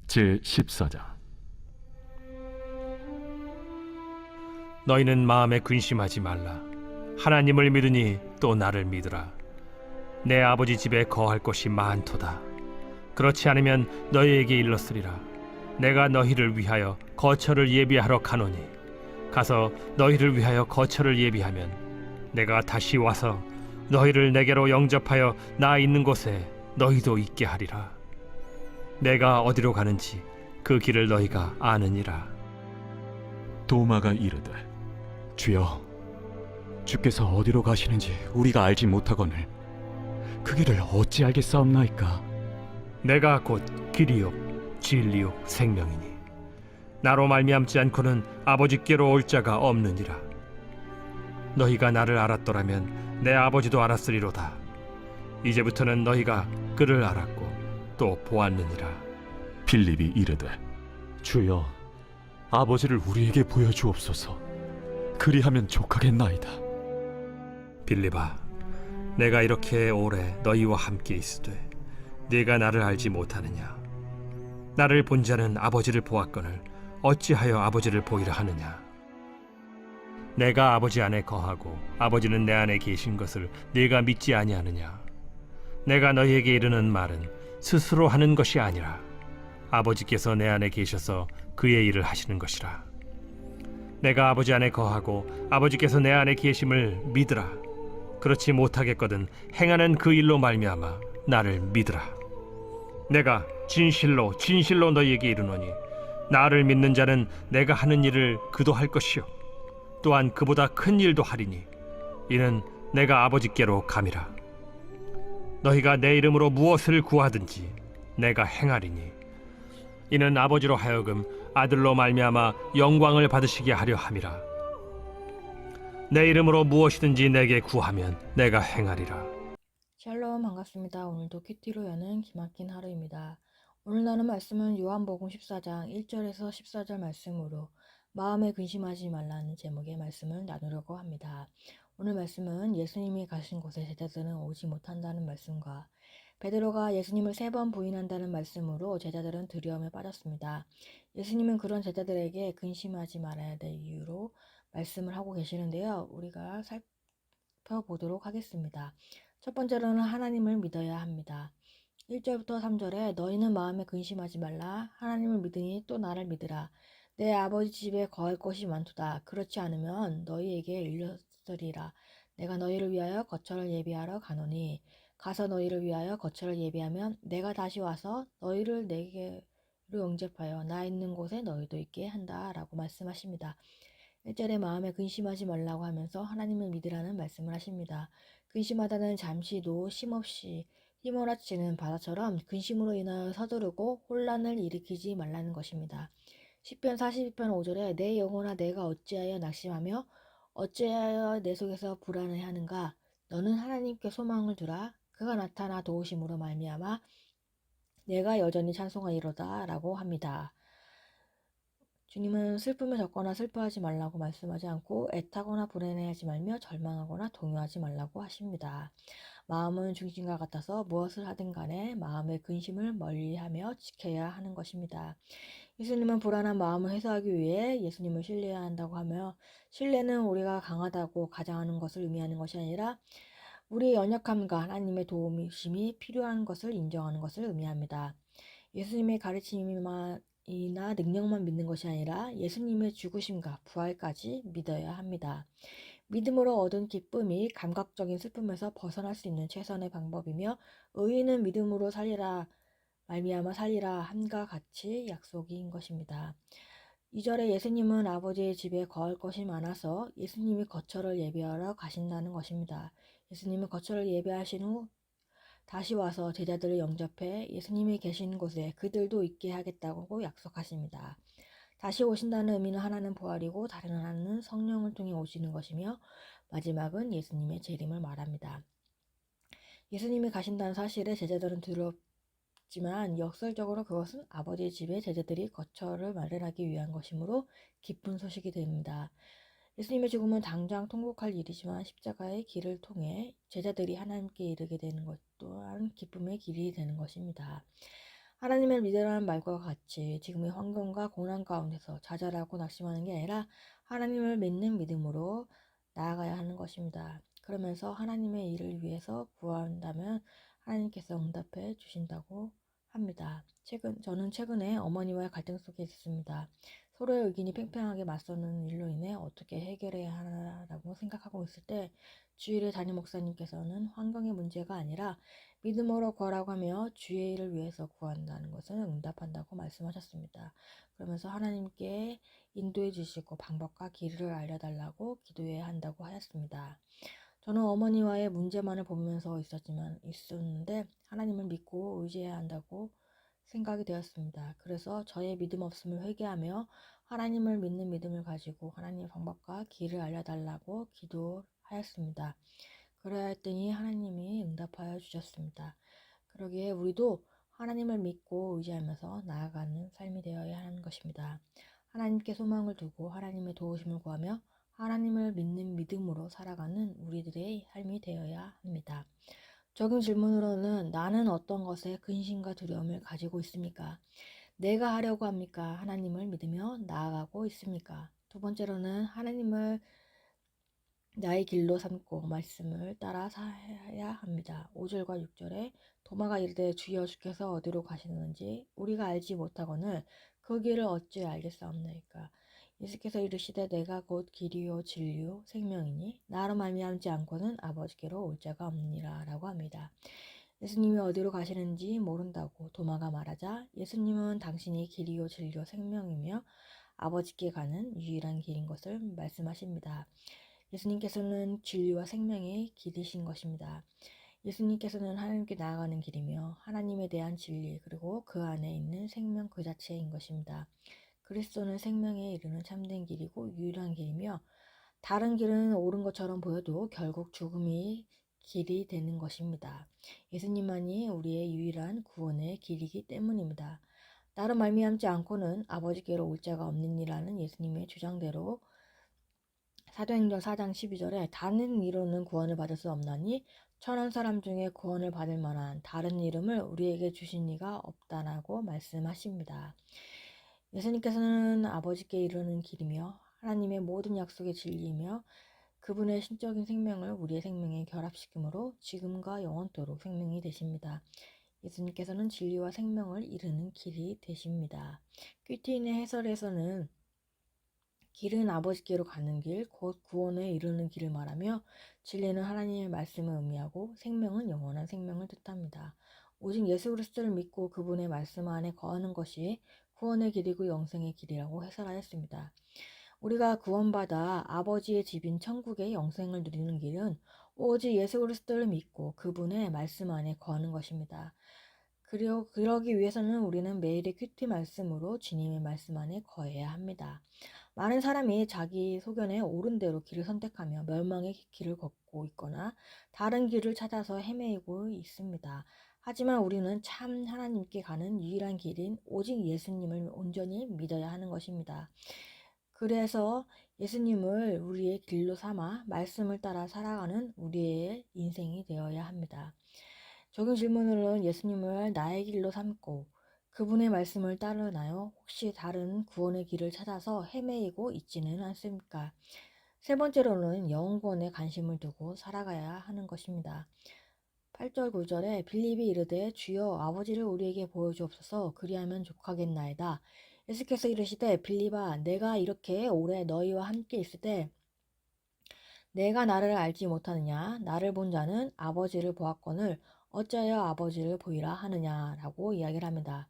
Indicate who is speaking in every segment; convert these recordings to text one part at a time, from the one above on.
Speaker 1: 제14장.
Speaker 2: 너희는 마음에 근심하지 말라. 하나님을 믿으니 또 나를 믿으라. 내 아버지 집에 거할 곳이 많도다. 그렇지 않으면 너희에게 일렀으리라. 내가 너희를 위하여 거처를 예비하러 가노니 가서 너희를 위하여 거처를 예비하면 내가 다시 와서 너희를 내게로 영접하여 나 있는 곳에 너희도 있게 하리라. 내가 어디로 가는지 그 길을 너희가 아느니라.
Speaker 1: 도마가 이르되, 주여, 주께서 어디로 가시는지 우리가 알지 못하거늘 그 길을 어찌 알겠사옵나이까?
Speaker 2: 내가 곧 길이요 진리요 생명이니 나로 말미암지 않고는 아버지께로 올 자가 없느니라. 너희가 나를 알았더라면 내 아버지도 알았으리로다. 이제부터는 너희가 그를 알았고 또 보았느니라.
Speaker 1: 빌립이 이르되, 주여, 아버지를 우리에게 보여주옵소서. 그리하면 족하겠나이다.
Speaker 2: 빌립아, 내가 이렇게 오래 너희와 함께 있으되 네가 나를 알지 못하느냐? 나를 본 자는 아버지를 보았거늘 어찌하여 아버지를 보이라 하느냐? 내가 아버지 안에 거하고 아버지는 내 안에 계신 것을 네가 믿지 아니하느냐? 내가 너희에게 이르는 말은 스스로 하는 것이 아니라 아버지께서 내 안에 계셔서 그의 일을 하시는 것이라. 내가 아버지 안에 거하고 아버지께서 내 안에 계심을 믿으라. 그렇지 못하겠거든 행하는 그 일로 말미암아 나를 믿으라. 내가 진실로 진실로 너희에게 이르노니 나를 믿는 자는 내가 하는 일을 그도 할 것이요 또한 그보다 큰 일도 하리니 이는 내가 아버지께로 감이라. 너희가 내 이름으로 무엇을 구하든지 내가 행하리니 이는 아버지로 하여금 아들로 말미암아 영광을 받으시게 하려 함이라. 내 이름으로 무엇이든지 내게 구하면 내가 행하리라.
Speaker 3: 샬롬, 반갑습니다. 오늘도 큐티로 여는 기막힌 하루입니다. 오늘 나눈 말씀은 요한복음 14장 1절에서 14절 말씀으로 마음에 근심하지 말라는 제목의 말씀을 나누려고 합니다. 오늘 말씀은 예수님이 가신 곳에 제자들은 오지 못한다는 말씀과 베드로가 예수님을 3번 부인한다는 말씀으로 제자들은 두려움에 빠졌습니다. 예수님은 그런 제자들에게 근심하지 말아야 될 이유로 말씀을 하고 계시는데요. 우리가 살펴보도록 하겠습니다. 첫 번째로는 하나님을 믿어야 합니다. 1절부터 3절에 너희는 마음에 근심하지 말라. 하나님을 믿으니 또 나를 믿으라. 내 아버지 집에 거할 곳이 많도다. 그렇지 않으면 너희에게 일렀으리라. 내가 너희를 위하여 거처를 예비하러 가노니 가서 너희를 위하여 거처를 예비하면 내가 다시 와서 너희를 내게로 영접하여 나 있는 곳에 너희도 있게 한다 라고 말씀하십니다. 1절에 마음에 근심하지 말라고 하면서 하나님을 믿으라는 말씀을 하십니다. 근심하다는 잠시도 쉼없이 휘몰아치는 바다처럼 근심으로 인하여 서두르고 혼란을 일으키지 말라는 것입니다. 시편 42편 5절에 내 영혼아 내가 어찌하여 낙심하며 어찌하여 내 속에서 불안해하는가? 너는 하나님께 소망을 두라. 그가 나타나 도우심으로 말미암아 내가 여전히 찬송하리로다 라고 합니다. 주님은 슬픔에 젖거나 슬퍼하지 말라고 말씀하지 않고 애타거나 불안해하지 말며 절망하거나 동요하지 말라고 하십니다. 마음은 중심과 같아서 무엇을 하든 간에 마음의 근심을 멀리하며 지켜야 하는 것입니다. 예수님은 불안한 마음을 해소하기 위해 예수님을 신뢰해야 한다고 하며 신뢰는 우리가 강하다고 가장하는 것을 의미하는 것이 아니라 우리의 연약함과 하나님의 도우심이 필요한 것을 인정하는 것을 의미합니다. 예수님의 가르침이나 능력만 믿는 것이 아니라 예수님의 죽으심과 부활까지 믿어야 합니다. 믿음으로 얻은 기쁨이 감각적인 슬픔에서 벗어날 수 있는 최선의 방법이며 의인은 믿음으로 살리라 말미암아 살리라 함과 같이 약속인 것입니다. 2절에 예수님은 아버지의 집에 거할 것이 많아서 예수님이 거처를 예비하러 가신다는 것입니다. 예수님은 거처를 예비하신 후 다시 와서 제자들을 영접해 예수님이 계신 곳에 그들도 있게 하겠다고 약속하십니다. 다시 오신다는 의미는 하나는 부활이고 다른 하나는 성령을 통해 오시는 것이며 마지막은 예수님의 재림을 말합니다. 예수님이 가신다는 사실에 제자들은 두렵지만 역설적으로 그것은 아버지의 집에 제자들이 거처를 마련하기 위한 것이므로 기쁜 소식이 됩니다. 예수님의 죽음은 당장 통곡할 일이지만 십자가의 길을 통해 제자들이 하나님께 이르게 되는 것 또한 기쁨의 길이 되는 것입니다. 하나님을 믿으라는 말과 같이 지금의 환경과 고난 가운데서 좌절하고 낙심하는 게 아니라 하나님을 믿는 믿음으로 나아가야 하는 것입니다. 그러면서 하나님의 일을 위해서 구한다면 하나님께서 응답해 주신다고 합니다. 저는 최근에 어머니와의 갈등 속에 있었습니다. 서로의 의견이 팽팽하게 맞서는 일로 인해 어떻게 해결해야 하나라고 생각하고 있을 때 주일의 담임 목사님께서는 환경의 문제가 아니라 믿음으로 구하라고 하며 주의 일을 위해서 구한다는 것은 응답한다고 말씀하셨습니다. 그러면서 하나님께 인도해 주시고 방법과 길을 알려달라고 기도해야 한다고 하였습니다. 저는 어머니와의 문제만을 보면서 있었는데 하나님을 믿고 의지해야 한다고 생각이 되었습니다. 그래서 저의 믿음 없음을 회개하며 하나님을 믿는 믿음을 가지고 하나님의 방법과 길을 알려달라고 기도하였습니다. 그래야 했더니 하나님이 응답하여 주셨습니다. 그러기에 우리도 하나님을 믿고 의지하면서 나아가는 삶이 되어야 하는 것입니다. 하나님께 소망을 두고 하나님의 도우심을 구하며 하나님을 믿는 믿음으로 살아가는 우리들의 삶이 되어야 합니다. 적용 질문으로는 나는 어떤 것에 근심과 두려움을 가지고 있습니까? 내가 하려고 합니까? 하나님을 믿으며 나아가고 있습니까? 두 번째로는 하나님을 나의 길로 삼고 말씀을 따라 살아야 합니다. 5절과 6절에 도마가 이르되 주여 주께서 어디로 가시는지 우리가 알지 못하거늘 그 길을 어찌 알겠사옵나이까. 예수께서 이르시되 내가 곧 길이요 진리요 생명이니 나로 말미암지 않고는 아버지께로 올 자가 없느니라 라고 합니다. 예수님이 어디로 가시는지 모른다고 도마가 말하자 예수님은 당신이 길이요 진리요 생명이며 아버지께 가는 유일한 길인 것을 말씀하십니다. 예수님께서는 진리와 생명의 길이신 것입니다. 예수님께서는 하나님께 나아가는 길이며 하나님에 대한 진리 그리고 그 안에 있는 생명 그 자체인 것입니다. 그리스도는 생명에 이르는 참된 길이고 유일한 길이며 다른 길은 옳은 것처럼 보여도 결국 죽음이 길이 되는 것입니다. 예수님만이 우리의 유일한 구원의 길이기 때문입니다. 나로 말미암지 않고는 아버지께로 올 자가 없느니라는 예수님의 주장대로 사도행전 4장 12절에 다른 이로는 구원을 받을 수 없나니 천한 사람 중에 구원을 받을 만한 다른 이름을 우리에게 주신 이가 없다라고 말씀하십니다. 예수님께서는 아버지께 이르는 길이며 하나님의 모든 약속의 진리이며 그분의 신적인 생명을 우리의 생명에 결합시킴으로 지금과 영원토록 생명이 되십니다. 예수님께서는 진리와 생명을 이루는 길이 되십니다. 큐티인의 해설에서는 길은 아버지께로 가는 길, 곧 구원에 이르는 길을 말하며 진리는 하나님의 말씀을 의미하고 생명은 영원한 생명을 뜻합니다. 오직 예수 그리스도를 믿고 그분의 말씀 안에 거하는 것이 구원의 길이고 영생의 길이라고 해설하였습니다. 우리가 구원받아 아버지의 집인 천국의 영생을 누리는 길은 오직 예수 그리스도를 믿고 그분의 말씀 안에 거하는 것입니다. 그러기 위해서는 우리는 매일의 큐티 말씀으로 주님의 말씀 안에 거해야 합니다. 많은 사람이 자기 소견에 옳은 대로 길을 선택하며 멸망의 길을 걷고 있거나 다른 길을 찾아서 헤매고 있습니다. 하지만 우리는 참 하나님께 가는 유일한 길인 오직 예수님을 온전히 믿어야 하는 것입니다. 그래서 예수님을 우리의 길로 삼아 말씀을 따라 살아가는 우리의 인생이 되어야 합니다. 적용 질문으로는 예수님을 나의 길로 삼고 그분의 말씀을 따르나요? 혹시 다른 구원의 길을 찾아서 헤매이고 있지는 않습니까? 세 번째로는 영혼구원에 관심을 두고 살아가야 하는 것입니다. 8절 9절에 빌립이 이르되 주여 아버지를 우리에게 보여주옵소서 그리하면 족하겠나이다. 예수께서 이르시되 빌립아 내가 이렇게 오래 너희와 함께 있을 때 내가 나를 알지 못하느냐 나를 본 자는 아버지를 보았거늘 어찌하여 아버지를 보이라 하느냐라고 이야기를 합니다.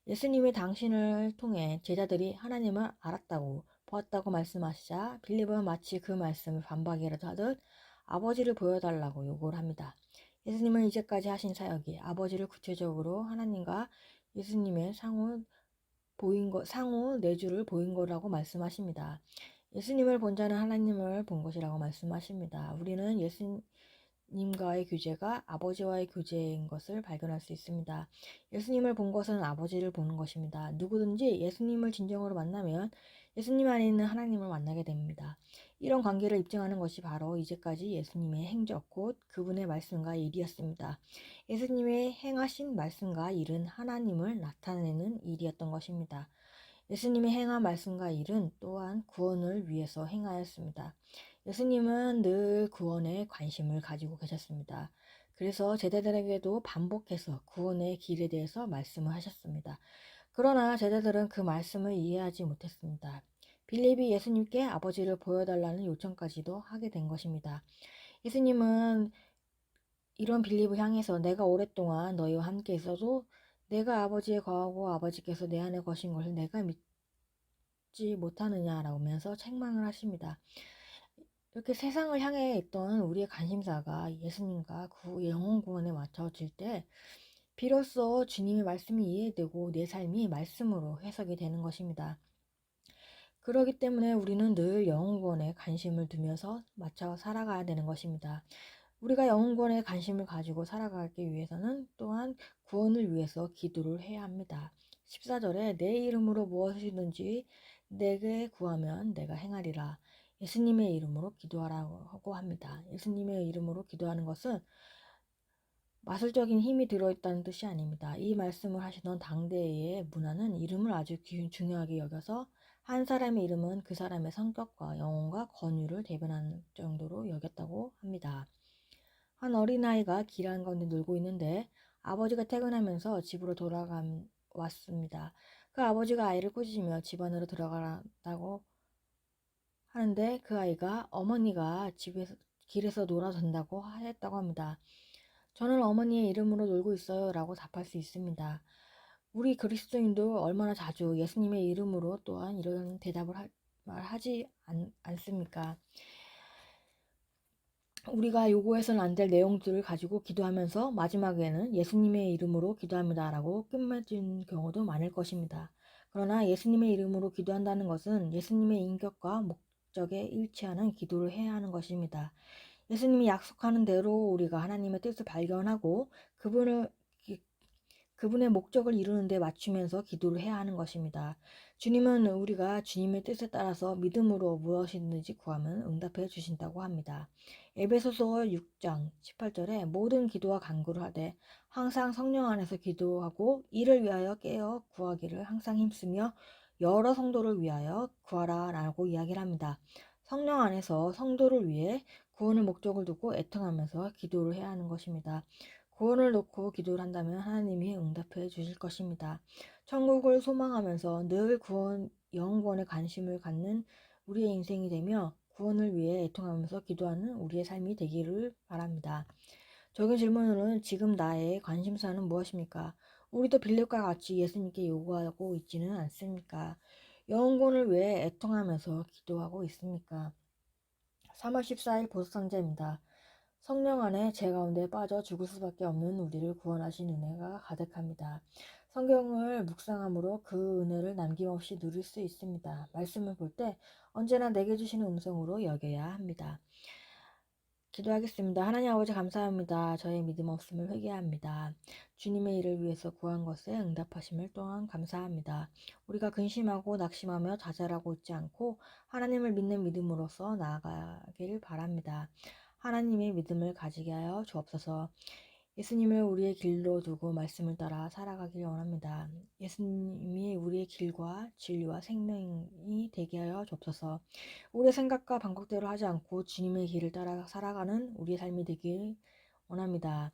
Speaker 3: 예수님이 당신을 통해 제자들이 하나님을 알았다고 보았다고 말씀하시자 빌립은 마치 그 말씀을 반박이라도 하듯 아버지를 보여달라고 요구를 합니다. 예수님은 이제까지 하신 사역이 아버지를 구체적으로 하나님과 예수님의 상호 내주를 보인 거라고 말씀하십니다. 예수님을 본 자는 하나님을 본 것이라고 말씀하십니다. 우리는 예수님과의 교제가 아버지와의 교제인 것을 발견할 수 있습니다. 예수님을 본 것은 아버지를 보는 것입니다. 누구든지 예수님을 진정으로 만나면 예수님 안에 있는 하나님을 만나게 됩니다. 이런 관계를 입증하는 것이 바로 이제까지 예수님의 행적, 곧 그분의 말씀과 일이었습니다. 예수님의 행하신 말씀과 일은 하나님을 나타내는 일이었던 것입니다. 예수님의 행한 말씀과 일은 또한 구원을 위해서 행하였습니다. 예수님은 늘 구원에 관심을 가지고 계셨습니다. 그래서 제자들에게도 반복해서 구원의 길에 대해서 말씀을 하셨습니다. 그러나 제자들은 그 말씀을 이해하지 못했습니다. 빌립이 예수님께 아버지를 보여달라는 요청까지도 하게 된 것입니다. 예수님은 이런 빌립을 향해서 내가 오랫동안 너희와 함께 있어도 내가 아버지에 거하고 아버지께서 내 안에 거신 것을 내가 믿지 못하느냐라고 하면서 책망을 하십니다. 이렇게 세상을 향해 있던 우리의 관심사가 예수님과 그 영혼 구원에 맞춰질 때 비로소 주님의 말씀이 이해되고 내 삶이 말씀으로 해석이 되는 것입니다. 그렇기 때문에 우리는 늘 영혼 구원에 관심을 두면서 맞춰 살아가야 되는 것입니다. 우리가 영혼 구원에 관심을 가지고 살아가기 위해서는 또한 구원을 위해서 기도를 해야 합니다. 14절에 내 이름으로 무엇이든지 내게 구하면 내가 행하리라. 예수님의 이름으로 기도하라고 합니다. 예수님의 이름으로 기도하는 것은 마술적인 힘이 들어있다는 뜻이 아닙니다. 이 말씀을 하시던 당대의 문화는 이름을 아주 중요하게 여겨서 한 사람의 이름은 그 사람의 성격과 영혼과 권유를 대변하는 정도로 여겼다고 합니다. 한 어린아이가 길 한가운데 놀고 있는데 아버지가 퇴근하면서 집으로 돌아왔습니다. 그 아버지가 아이를 꾸짖으며 집 안으로 들어가라고 하는데 그 아이가 어머니가 집에서 길에서 놀아도 된다고 했다고 합니다. 저는 어머니의 이름으로 놀고 있어요 라고 답할 수 있습니다. 우리 그리스도인도 얼마나 자주 예수님의 이름으로 또한 이런 대답을 하지 않습니까? 우리가 요구해서는 안 될 내용들을 가지고 기도하면서 마지막에는 예수님의 이름으로 기도합니다 라고 끝맺은 경우도 많을 것입니다. 그러나 예수님의 이름으로 기도한다는 것은 예수님의 인격과 목적에 일치하는 기도를 해야 하는 것입니다. 예수님이 약속하는 대로 우리가 하나님의 뜻을 발견하고 그분의 목적을 이루는 데 맞추면서 기도를 해야 하는 것입니다. 주님은 우리가 주님의 뜻에 따라서 믿음으로 무엇이든지 구하면 응답해 주신다고 합니다. 에베소서 6장 18절에 모든 기도와 간구를 하되 항상 성령 안에서 기도하고 이를 위하여 깨어 구하기를 항상 힘쓰며 여러 성도를 위하여 구하라 라고 이야기를 합니다. 성령 안에서 성도를 위해 구원의 목적을 두고 애통하면서 기도를 해야 하는 것입니다. 구원을 놓고 기도를 한다면 하나님이 응답해 주실 것입니다. 천국을 소망하면서 늘 영구원에 관심을 갖는 우리의 인생이 되며 구원을 위해 애통하면서 기도하는 우리의 삶이 되기를 바랍니다. 적은 질문으로는 지금 나의 관심사는 무엇입니까? 우리도 빌립과 같이 예수님께 요구하고 있지는 않습니까? 영혼을 위해 애통하면서 기도하고 있습니까? 3월 14일 보석상자입니다. 성령 안에 죄 가운데 빠져 죽을 수밖에 없는 우리를 구원하신 은혜가 가득합니다. 성경을 묵상함으로 그 은혜를 남김없이 누릴 수 있습니다. 말씀을 볼 때 언제나 내게 주시는 음성으로 여겨야 합니다. 기도하겠습니다. 하나님 아버지 감사합니다. 저의 믿음 없음을 회개합니다. 주님의 일을 위해서 구한 것에 응답하심을 또한 감사합니다. 우리가 근심하고 낙심하며 좌절하고 있지 않고 하나님을 믿는 믿음으로서 나아가길 바랍니다. 하나님의 믿음을 가지게 하여 주옵소서. 예수님을 우리의 길로 두고 말씀을 따라 살아가길 원합니다. 예수님이 우리의 길과 진리와 생명이 되게 하여 주옵소서. 우리의 생각과 방법대로 하지 않고 주님의 길을 따라 살아가는 우리의 삶이 되길 원합니다.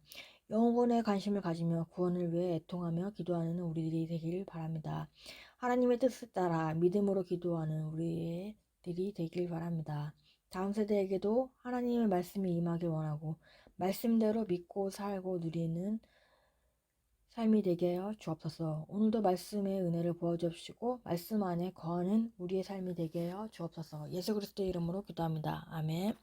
Speaker 3: 영혼에 관심을 가지며 구원을 위해 애통하며 기도하는 우리들이 되길 바랍니다. 하나님의 뜻을 따라 믿음으로 기도하는 우리들이 되길 바랍니다. 다음 세대에게도 하나님의 말씀이 임하길 원하고 말씀대로 믿고 살고 누리는 삶이 되게 하여 주옵소서. 오늘도 말씀의 은혜를 부어주시고 말씀 안에 거하는 우리의 삶이 되게 하여 주옵소서. 예수 그리스도의 이름으로 기도합니다. 아멘.